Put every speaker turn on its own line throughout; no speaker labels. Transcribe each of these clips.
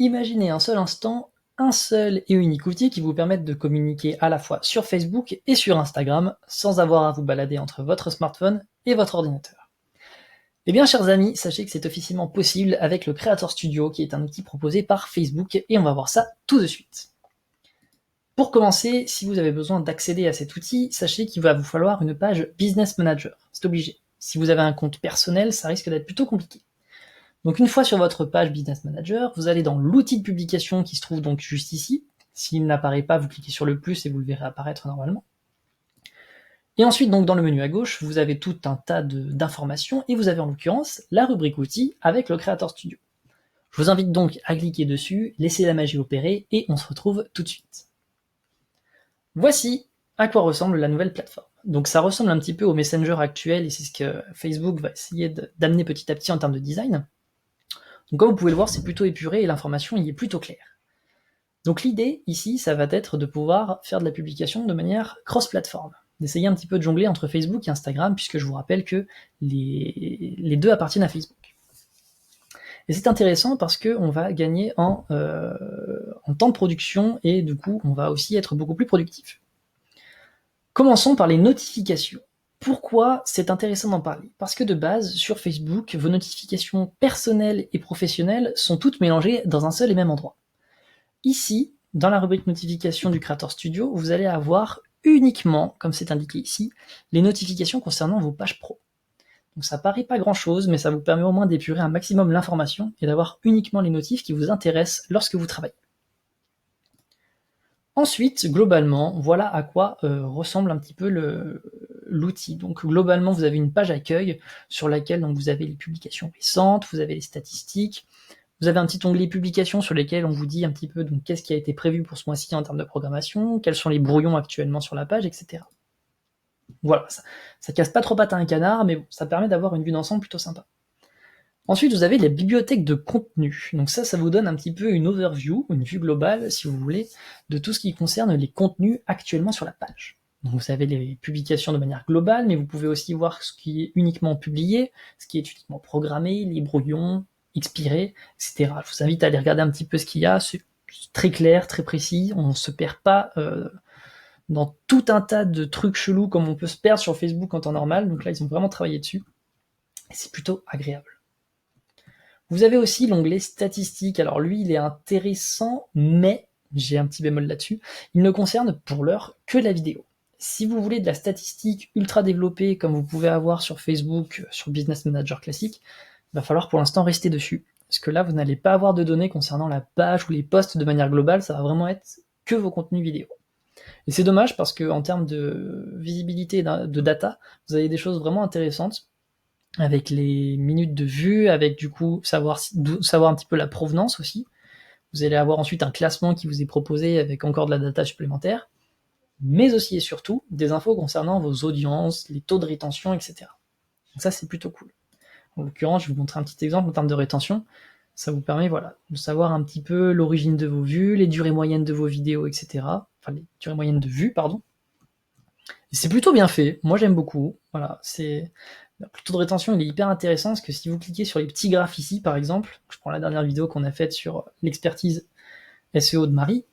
Imaginez un seul instant, un seul et unique outil qui vous permette de communiquer à la fois sur Facebook et sur Instagram sans avoir à vous balader entre votre smartphone et votre ordinateur. Eh bien, chers amis, sachez que c'est officiellement possible avec le Creator Studio, qui est un outil proposé par Facebook, et on va voir ça tout de suite. Pour commencer, si vous avez besoin d'accéder à cet outil, sachez qu'il va vous falloir une page Business Manager, c'est obligé. Si vous avez un compte personnel, ça risque d'être plutôt compliqué. Donc une fois sur votre page Business Manager, vous allez dans l'outil de publication qui se trouve donc juste ici. S'il n'apparaît pas, vous cliquez sur le plus et vous le verrez apparaître normalement. Et ensuite, donc dans le menu à gauche, vous avez tout un tas d'informations et vous avez en l'occurrence la rubrique outils avec le Creator Studio. Je vous invite donc à cliquer dessus, laisser la magie opérer et on se retrouve tout de suite. Voici à quoi ressemble la nouvelle plateforme. Donc ça ressemble un petit peu au Messenger actuel et c'est ce que Facebook va essayer d'amener petit à petit en termes de design. Donc comme vous pouvez le voir, c'est plutôt épuré et l'information y est plutôt claire. Donc l'idée ici, ça va être de pouvoir faire de la publication de manière cross-platform, d'essayer un petit peu de jongler entre Facebook et Instagram, puisque je vous rappelle que les deux appartiennent à Facebook. Et c'est intéressant parce qu'on va gagner en temps de production et du coup, on va aussi être beaucoup plus productif. Commençons par les notifications. Pourquoi c'est intéressant d'en parler? Parce que de base, sur Facebook, vos notifications personnelles et professionnelles sont toutes mélangées dans un seul et même endroit. Ici, dans la rubrique notifications du Creator Studio, vous allez avoir uniquement, comme c'est indiqué ici, les notifications concernant vos pages pro. Donc ça paraît pas grand chose, mais ça vous permet au moins d'épurer un maximum l'information et d'avoir uniquement les notifs qui vous intéressent lorsque vous travaillez. Ensuite, globalement, voilà à quoi ressemble un petit peu l'outil. Donc globalement, vous avez une page accueil sur laquelle donc, vous avez les publications récentes, vous avez les statistiques, vous avez un petit onglet publications sur lesquels on vous dit un petit peu donc qu'est-ce qui a été prévu pour ce mois-ci en termes de programmation, quels sont les brouillons actuellement sur la page, etc. Voilà, ça casse pas trop pattes à un canard, mais bon, ça permet d'avoir une vue d'ensemble plutôt sympa. Ensuite, vous avez la bibliothèque de contenu. Donc ça vous donne un petit peu une overview, une vue globale, si vous voulez, de tout ce qui concerne les contenus actuellement sur la page. Donc vous avez les publications de manière globale, mais vous pouvez aussi voir ce qui est uniquement publié, ce qui est uniquement programmé, les brouillons, expirés, etc. Je vous invite à aller regarder un petit peu ce qu'il y a, c'est très clair, très précis, on ne se perd pas dans tout un tas de trucs chelous comme on peut se perdre sur Facebook en temps normal, donc là ils ont vraiment travaillé dessus, et c'est plutôt agréable. Vous avez aussi l'onglet statistiques. Alors lui, il est intéressant, mais j'ai un petit bémol là-dessus. Il ne concerne pour l'heure que la vidéo. Si vous voulez de la statistique ultra développée, comme vous pouvez avoir sur Facebook, sur Business Manager classique, il va falloir pour l'instant rester dessus. Parce que là, vous n'allez pas avoir de données concernant la page ou les posts de manière globale, ça va vraiment être que vos contenus vidéo. Et c'est dommage parce que en termes de visibilité et de data, vous avez des choses vraiment intéressantes avec les minutes de vue, avec du coup savoir un petit peu la provenance aussi. Vous allez avoir ensuite un classement qui vous est proposé avec encore de la data supplémentaire, mais aussi et surtout des infos concernant vos audiences, les taux de rétention, etc. Donc ça c'est plutôt cool. En l'occurrence, je vais vous montrer un petit exemple en termes de rétention. Ça vous permet voilà, de savoir un petit peu l'origine de vos vues, les durées moyennes de vos vidéos, etc. Enfin les durées moyennes de vues, pardon. Et c'est plutôt bien fait, moi j'aime beaucoup. Voilà, le taux de rétention il est hyper intéressant parce que si vous cliquez sur les petits graphes ici par exemple, je prends la dernière vidéo qu'on a faite sur l'expertise SEO de Marie,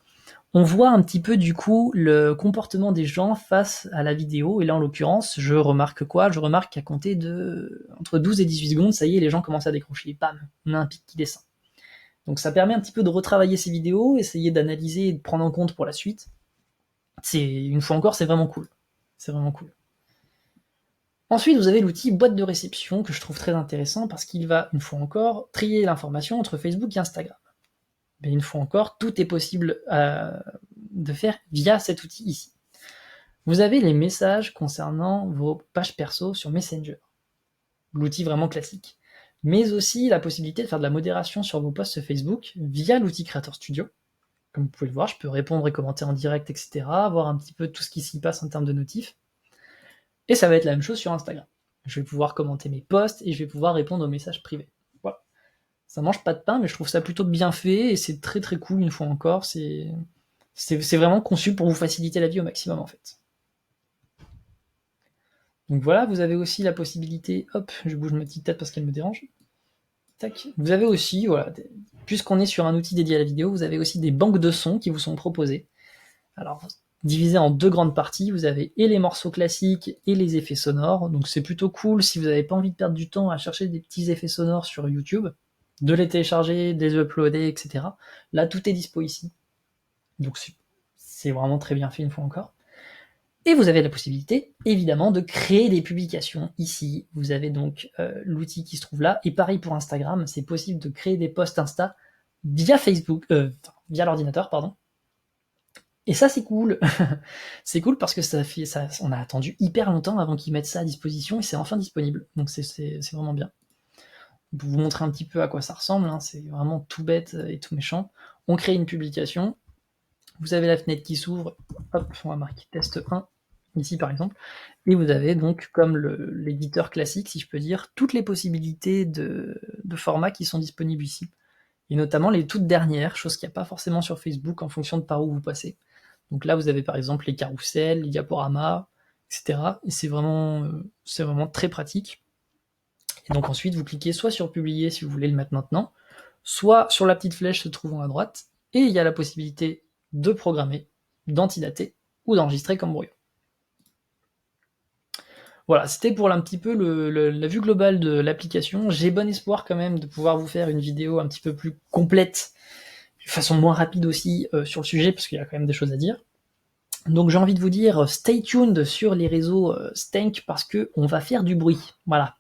on voit un petit peu du coup le comportement des gens face à la vidéo, et là en l'occurrence je remarque quoi? Je remarque qu'à compter de entre 12 et 18 secondes, ça y est, les gens commencent à décrocher, bam, on a un pic qui descend. Donc ça permet un petit peu de retravailler ces vidéos, essayer d'analyser et de prendre en compte pour la suite. Une fois encore, c'est vraiment cool. C'est vraiment cool. Ensuite, vous avez l'outil boîte de réception que je trouve très intéressant parce qu'il va, une fois encore, trier l'information entre Facebook et Instagram. Mais une fois encore, tout est possible de faire via cet outil ici. Vous avez les messages concernant vos pages perso sur Messenger, l'outil vraiment classique, mais aussi la possibilité de faire de la modération sur vos posts Facebook via l'outil Creator Studio. Comme vous pouvez le voir, je peux répondre et commenter en direct, etc., voir un petit peu tout ce qui s'y passe en termes de notifs. Et ça va être la même chose sur Instagram. Je vais pouvoir commenter mes posts et je vais pouvoir répondre aux messages privés. Voilà. Ça mange pas de pain, mais je trouve ça plutôt bien fait et c'est très très cool une fois encore. C'est vraiment conçu pour vous faciliter la vie au maximum en fait. Donc voilà, vous avez aussi la possibilité, hop, je bouge ma petite tête parce qu'elle me dérange. Tac. Vous avez aussi, voilà, puisqu'on est sur un outil dédié à la vidéo, vous avez aussi des banques de sons qui vous sont proposées. Alors, divisé en 2 grandes parties, vous avez et les morceaux classiques et les effets sonores. Donc c'est plutôt cool si vous n'avez pas envie de perdre du temps à chercher des petits effets sonores sur YouTube, de les télécharger, de les uploader, etc. Là, tout est dispo ici. Donc c'est vraiment très bien fait une fois encore. Et vous avez la possibilité, évidemment, de créer des publications. Ici, vous avez donc l'outil qui se trouve là. Et pareil pour Instagram, c'est possible de créer des posts Insta via Facebook, via l'ordinateur, pardon. Et ça, c'est cool. C'est cool parce que on a attendu hyper longtemps avant qu'ils mettent ça à disposition et c'est enfin disponible. Donc c'est vraiment bien. Pour vous montrer un petit peu à quoi ça ressemble, hein, c'est vraiment tout bête et tout méchant. On crée une publication. Vous avez la fenêtre qui s'ouvre. Hop, on va marquer test 1 ici par exemple. Et vous avez donc, comme l'éditeur classique, si je peux dire, toutes les possibilités de formats qui sont disponibles ici. Et notamment les toutes dernières, chose qu'il n'y a pas forcément sur Facebook en fonction de par où vous passez. Donc là, vous avez par exemple les carousels, les diaporamas, etc. Et c'est vraiment très pratique. Et donc ensuite, vous cliquez soit sur publier si vous voulez le mettre maintenant, soit sur la petite flèche se trouvant à droite, et il y a la possibilité de programmer, d'antidater ou d'enregistrer comme brouillon. Voilà, c'était pour un petit peu la vue globale de l'application. J'ai bon espoir quand même de pouvoir vous faire une vidéo un petit peu plus complète, de façon moins rapide aussi sur le sujet, parce qu'il y a quand même des choses à dire. Donc j'ai envie de vous dire, stay tuned sur les réseaux Stank, parce que on va faire du bruit. Voilà.